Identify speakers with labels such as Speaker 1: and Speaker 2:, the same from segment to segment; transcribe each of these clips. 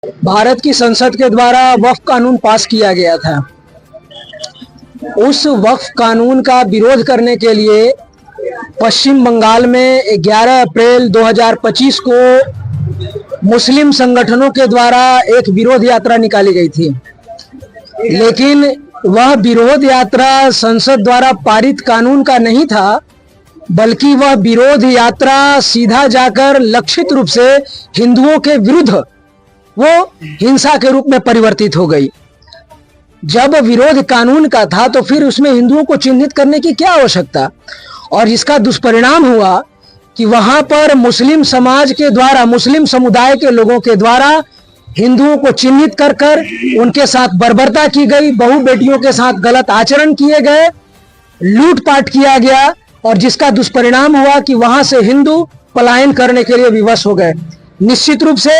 Speaker 1: भारत की संसद के द्वारा वक्फ कानून पास किया गया था। उस वक्फ कानून का विरोध करने के लिए पश्चिम बंगाल में 11 अप्रैल 2025 को मुस्लिम संगठनों के द्वारा एक विरोध यात्रा निकाली गई थी, लेकिन वह विरोध यात्रा संसद द्वारा पारित कानून का नहीं था, बल्कि वह विरोध यात्रा सीधा जाकर लक्षित रूप से हिंदुओं के विरुद्ध वो हिंसा के रूप में परिवर्तित हो गई। जब विरोध कानून का था तो फिर उसमें हिंदुओं को चिन्हित करने की क्या आवश्यकता, और इसका दुष्परिणाम हुआ कि वहां पर मुस्लिम समाज के द्वारा, मुस्लिम समुदाय के लोगों के द्वारा हिंदुओं को चिन्हित कर कर उनके साथ बर्बरता की गई, बहु बेटियों के साथ गलत आचरण किए गए, लूटपाट किया गया, और जिसका दुष्परिणाम हुआ कि वहां से हिंदू पलायन करने के लिए विवश हो गए। निश्चित रूप से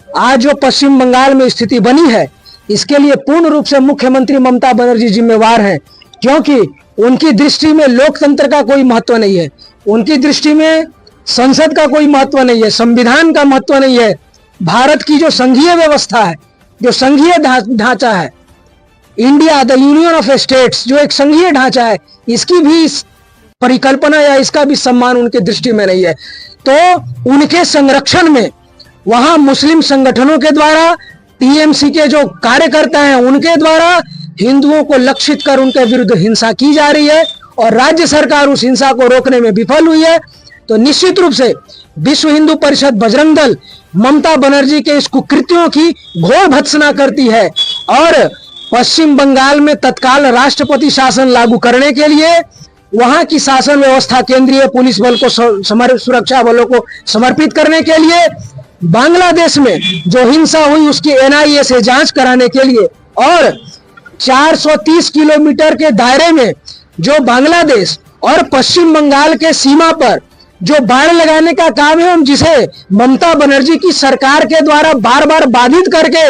Speaker 1: आज जो पश्चिम बंगाल में स्थिति बनी है, इसके लिए पूर्ण रूप से मुख्यमंत्री ममता बनर्जी जिम्मेवार हैं, क्योंकि उनकी दृष्टि में लोकतंत्र का कोई महत्व नहीं है, उनकी दृष्टि में संसद का कोई महत्व नहीं है, संविधान का महत्व नहीं है। भारत की जो संघीय व्यवस्था है, जो संघीय ढांचा है, India the union of states, जो एक संघीय ढांचा है, इसकी भी परिकल्पना या इसका भी सम्मान उनकी दृष्टि में नहीं है। तो उनके संरक्षण में वहां मुस्लिम संगठनों के द्वारा, टीएमसी के जो कार्यकर्ता हैं उनके द्वारा हिंदुओं को लक्षित कर उनके विरुद्ध हिंसा की जा रही है, और राज्य सरकार उस हिंसा को रोकने में विफल हुई है। तो निश्चित रूप से विश्व हिंदू परिषद बजरंग दल ममता बनर्जी के इस कुकृत्यों की घोर भत्सना करती है, और पश्चिम बंगाल में तत्काल राष्ट्रपति शासन लागू करने के लिए वहां की शासन व्यवस्था केंद्रीय पुलिस बल को, सुरक्षा बलों को समर्पित करने के लिए, बांग्लादेश में जो हिंसा हुई उसकी एनआईए से जांच कराने के लिए, और 430 किलोमीटर के दायरे में जो बांग्लादेश और पश्चिम बंगाल के सीमा पर जो बाड़ लगाने का काम है, जिसे ममता बनर्जी की सरकार के द्वारा बार बार बाधित करके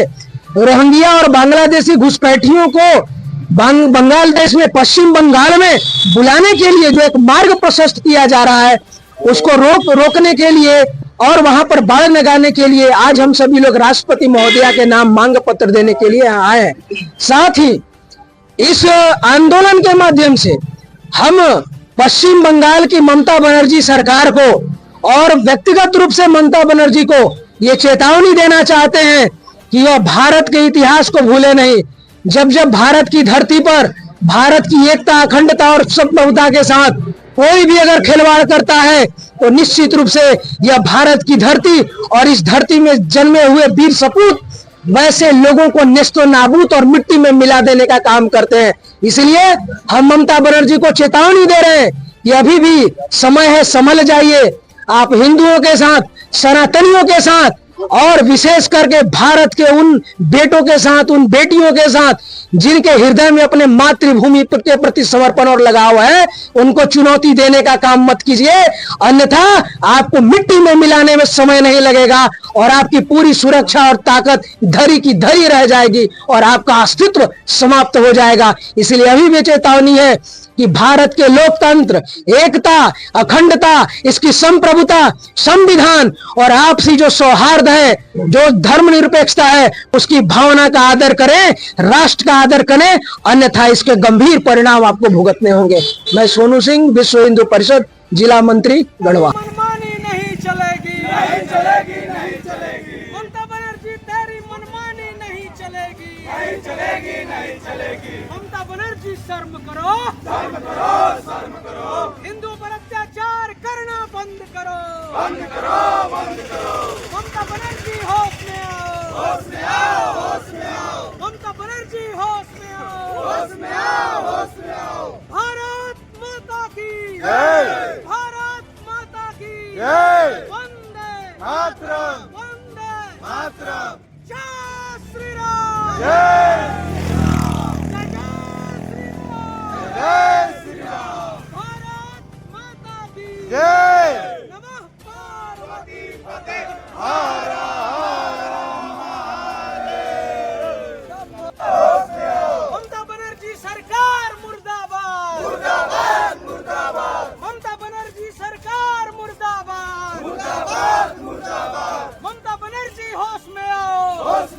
Speaker 1: रोहिंग्या और बांग्लादेशी घुसपैठियों को बंगाल देश में, पश्चिम बंगाल में बुलाने के लिए जो एक मार्ग प्रशस्त किया जा रहा है, उसको रोकने के लिए और वहां पर बाड़ लगाने के लिए आज हम सभी लोग राष्ट्रपति महोदया के नाम मांग पत्र देने के लिए आए हैं। साथ ही इस आंदोलन के माध्यम से हम पश्चिम बंगाल की ममता बनर्जी सरकार को और व्यक्तिगत रूप से ममता बनर्जी को ये चेतावनी देना चाहते हैं कि वह भारत के इतिहास को भूले नहीं। जब जब भारत की धरती पर भारत की एकता, अखंडता और संप्रभुता के साथ कोई भी अगर खिलवाड़ करता है, तो निश्चित रूप से यह भारत की धरती और इस धरती में जन्मे हुए वीर सपूत वैसे लोगों को नेस्तो नाबूद और मिट्टी में मिला देने का काम करते हैं। इसलिए हम ममता बनर्जी को चेतावनी दे रहे हैं कि अभी भी समय है, संभल जाइए। आप हिंदुओं के साथ, सनातनियों के साथ, और विशेष करके भारत के उन बेटों के साथ, उन बेटियों के साथ जिनके हृदय में अपने मातृभूमि के प्रति समर्पण और लगाव है, उनको चुनौती देने का काम मत कीजिए, अन्यथा आपको मिट्टी में मिलाने में समय नहीं लगेगा और आपकी पूरी सुरक्षा और ताकत धरी की धरी रह जाएगी और आपका अस्तित्व समाप्त हो जाएगा। इसलिए अभी भी चेतावनी है कि भारत के लोकतंत्र, एकता, अखंडता, इसकी संप्रभुता, संविधान और आपसी जो सौहार्द है, जो धर्मनिरपेक्षता है, उसकी भावना का आदर करें, राष्ट्र का आदर करें, अन्यथा इसके गंभीर परिणाम आपको भुगतने होंगे। मैं सोनू सिंह, विश्व हिंदू परिषद, जिला मंत्री, गढ़वा।
Speaker 2: मनमानी नहीं चलेगी, नहीं चलेगी, नहीं चलेगी। ममता बनर्जी तेरी मनमानी नहीं चलेगी, नहीं चलेगी, नहीं चलेगी। ममता बनर्जी शर्म करो, शर्म करो, शर्म करो। हिंदू पर अत्याचार करना बंद करो, बंद करो, बंद करो। ममता बनर्जी होश में आओ, होश में आओ, होश में आओ। ममता बनर्जी होश में आओ, होश में आओ, होश में आओ। भारत माता की जय, भारत माता की जय। वंदे मातरम, वंदे मातरम। जय श्री राम, जय श्री राम, जय श्री राम। भारत माता की जय। नमः पार्वती पते, हर हर महादेव। ममता बनर्जी सरकार मुर्दाबाद, मुर्दाबाद, मुर्दाबाद। ममता बनर्जी सरकार मुर्दाबाद, मुर्दाबाद, मुर्दाबाद। ममता बनर्जी होश में आओ, होश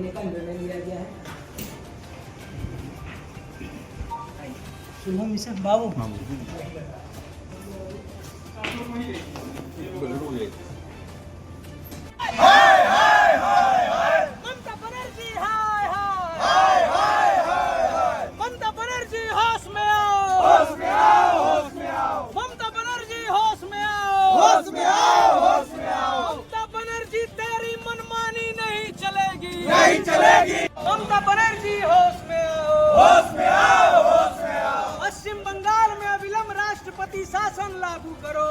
Speaker 1: देने का निर्णय लिया गया है। शुभम मिश्र बाबू
Speaker 2: ममता बनर्जी हाय हाय ममता बनर्जी होश में आओ ममता बनर्जी होश में आओ ममता बनर्जी तेरी मनमानी नहीं चलेगी ममता बनर्जी होश में आओ पश्चिम बंगाल में अविलंब राष्ट्रपति शासन लागू करो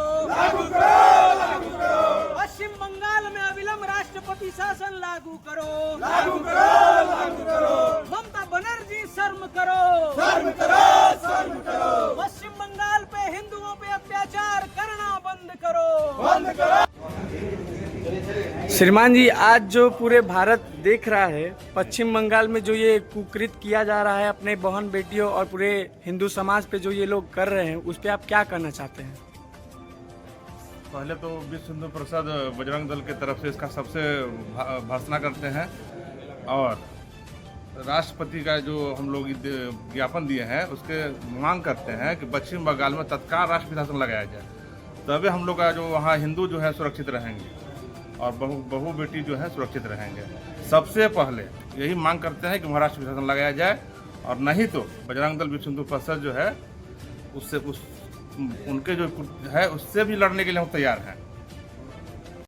Speaker 2: पश्चिम बंगाल में अविलंब राष्ट्रपति शासन लागू करो ममता बनर्जी शर्म करो पश्चिम बंगाल पे हिंदुओं पे अत्याचार करना बंद करो श्रीमान जी, आज जो पूरे भारत देख रहा है पश्चिम बंगाल में जो ये कुकृत किया जा रहा है अपने बहन बेटियों और पूरे हिंदू समाज पे जो ये लोग कर रहे हैं, उस पे आप क्या कहना चाहते हैं?
Speaker 3: पहले तो विश्व हिंदू परिषद बजरंग दल की तरफ से इसका सबसे भर्त्सना करते हैं और राष्ट्रपति का जो हम लोग ज्ञापन दिए हैं उसके मांग करते हैं कि पश्चिम बंगाल में तत्काल राष्ट्रपति शासन लगाया जाए, तभी हम लोग का जो वहाँ हिंदू जो है सुरक्षित रहेंगे और बहू बेटी जो है सुरक्षित रहेंगे। सबसे पहले यही मांग करते हैं कि वहाँ राष्ट्रपति शासन लगाया जाए और नहीं तो बजरंग दल विश्व हिंदू परिषद जो है उससे उनके जो है उससे भी लड़ने के लिए हम तैयार हैं।